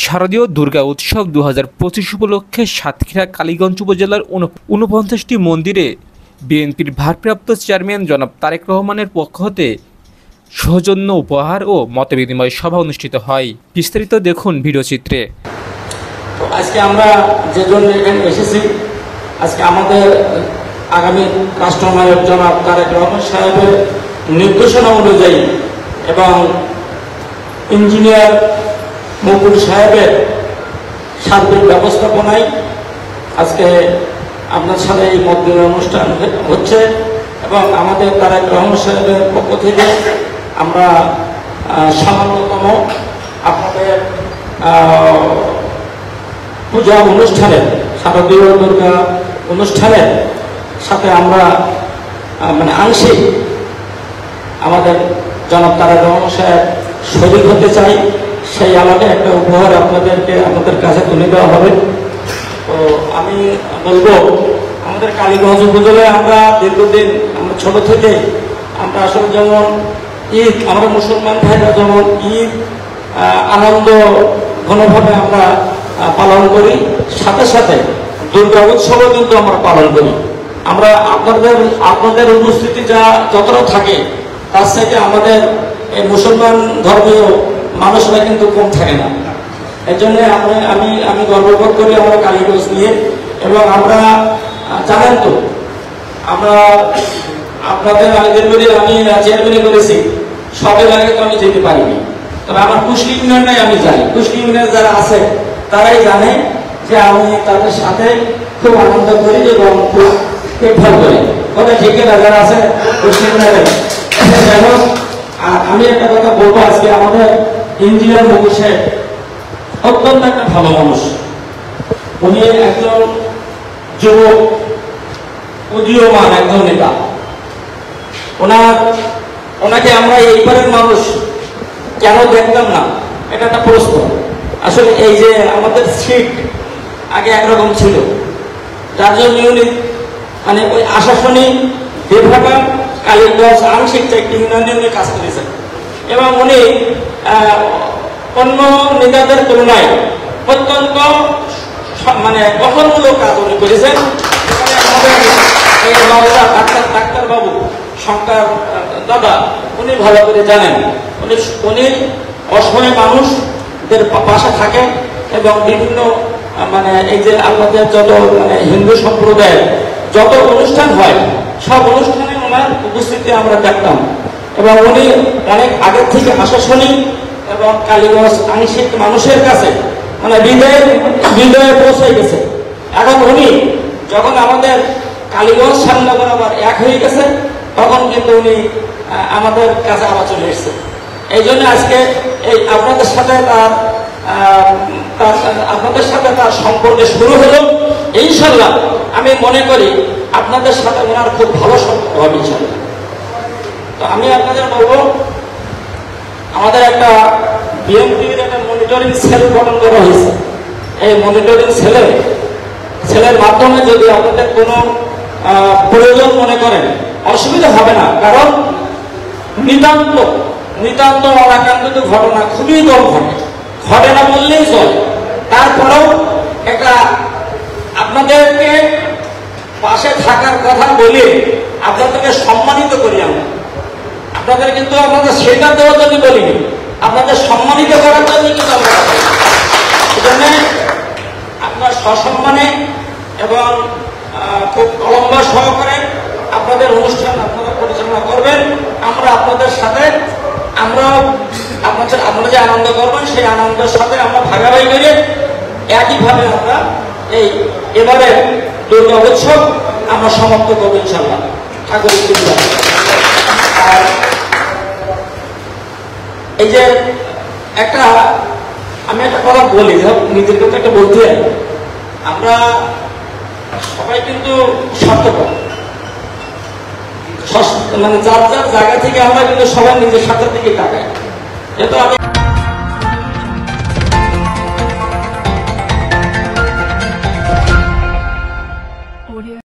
শারদীয় দুর্গা উৎসব 2025 উপলক্ষে সাতক্ষীরা কালীগঞ্জ উপজেলার 49টি মন্দিরে বিএনপির ভারপ্রাপ্ত চেয়ারম্যান জনাব তারেক রহমানের পক্ষ হতে সৌজন্য উপহার ও মতবিনিময় সভা অনুষ্ঠিত হয়। বিস্তারিত দেখুন ভিডিওচিত্রে। আজকে আমরা যে জন্য এখানে এসেছি, আজকে আমাদের আগামী রাষ্ট্রনায়ক জনাব তারেক রহমান সাহেবের নির্দেশনা অনুযায়ী এবং ইঞ্জিনিয়ার মুকুল সাহেবের সার্বিক ব্যবস্থাপনায় আজকে আপনার সাথে এই মত বিনিময় অনুষ্ঠান হচ্ছে এবং আমাদের তারেক রহমান সাহেবের পক্ষ থেকে আমরা সামান্যতম আপনাদের পূজা অনুষ্ঠানের, শারদীয় দুর্গা অনুষ্ঠানের সাথে আমরা আংশিক আমাদের জনাব তারেক রহমান সাহেব শরীক হতে চাই। সেই আমাকে একটা উপহার আপনাদের কাছে তুলে দেওয়া হবে। তো আমি বলবো, আমাদের কালীগঞ্জ উপজেলায় আমরা দীর্ঘদিন, আমরা ছোট থেকে আমরা আসলে যেমন ঈদ, আমরা মুসলমান ভাইরা যেমন ঈদ আনন্দ ঘনভাবে আমরা পালন করি, সাথে সাথে দুর্গা উৎসবও কিন্তু আমরা পালন করি। আমরা আপনাদের উপস্থিতি যতটা থাকে তার থেকে আমাদের এই মুসলমান ধর্মীয় মানুষরা কিন্তু কম থাকে না। এর জন্য আমি গর্ববোধ করি আমরা কালীগঞ্জ নিয়ে। এবং আমরা জানেন তো, আমরা আপনাদের আগে দীর্ঘদিন আমি চেয়ারম্যানই করেছি, সবের আগে তো আমি যেতে পারিনি। তবে আমার কুশলী ইউনিয়নে আমি যাই, কুশলী ইউনিয়নে যারা আছে তারাই জানে যে আমি তাদের সাথে খুব আনন্দ করি এবং খুব দেখভাল করি। কথা ঠিক না? যারা আছে কুশলী ইউনিয়নে। আর আমি একটা কথা বলবো, আজকে আমাদের ইঞ্জিনিয়ার মুকুল সাহেব অত্যন্ত একটা ভালো মানুষ। উনি একজন যুবক, উদীয়মান একজন নেতা। ওনাকে আমরা এইবারের মানুষ কেন দেখতাম না, এটা একটা প্রশ্ন। আসলে এই যে আমাদের সিট আগে একরকম ছিল, যার জন্য উনি ওই আশাসনী বিভাগা কালীগঞ্জ আংশিক একটি ইউনিয়নে উনি কাজ করেছেন এবং উনি অন্য নেতাদের তুলনায় অত্যন্ত গঠনমূলক কাজ উনি করেছেন। আমাদের ডাক্তারবাবু শঙ্কর দাদা, উনি ভালো করে জানেন, উনি অসহায় মানুষদের পাশে থাকেন এবং বিভিন্ন এই যে আমাদের যত হিন্দু সম্প্রদায়ের যত অনুষ্ঠান হয় সব অনুষ্ঠানে ওনার উপস্থিতি আমরা দেখতাম। এবং উনি অনেক আগের থেকে আশাসনী এবং কালীগঞ্জ আংশিক মানুষের কাছে হৃদয়ে পৌঁছে গেছে। এখন উনি যখন আমাদের কালীগঞ্জ শ্যামনগর আবার এক হয়ে গেছে, তখন কিন্তু উনি আমাদের কাছে আবার চলে এসছে। এই জন্য আজকে এই আপনাদের সাথে তার সম্পর্কে শুরু হলো। ইনশাল্লাহ আমি মনে করি আপনাদের সাথে ওনার খুব ভালো সম্পর্ক হবে ইনশাল্লাহ। তো আমি আপনাদের বলবো, আমাদের একটা বিএনপির একটা মনিটরিং সেল গঠন করা হয়েছে। এই মনিটরিং সেলের মাধ্যমে যদি আপনাদের কোনো প্রয়োজন মনে করেন, অসুবিধা হবে না। কারণ নিতান্ত অনাকাঙ্ক্ষিত ঘটনা খুবই কম ঘটে না বললেই চলে। তারপরেও একটা আপনাদেরকে পাশে থাকার কথা বলে আপনাদেরকে সম্মানিত করি আমরা। আপনাদের কিন্তু আপনাদের সেটা দেওয়ার জন্য বলিনি, আপনাদের সম্মানিত করার জন্য কিন্তু আমরা এজন্য আপনার সসম্মানে এবং খুব অলম্বা সহকারে আপনাদের অনুষ্ঠান আপনারা পরিচালনা করবেন। আমরা আপনাদের সাথে আপনারা যে আনন্দ করবেন সেই আনন্দের সাথে আমরা ভাগাভাগি করে একইভাবে আমরা এবারে দুর্গা উৎসব আমরা সমাপ্ত করবো ইনশাল্লাহ। ঠাকুর আর এই যে আমি একটা কথা বলি, নিজের কথা একটা বলতে হয়, আমরা সবাই কিন্তু স্বার্থপর, যার যার জায়গা থেকে আমরা কিন্তু সবাই নিজের স্বার্থের দিকে তাকাই। যেহেতু আমি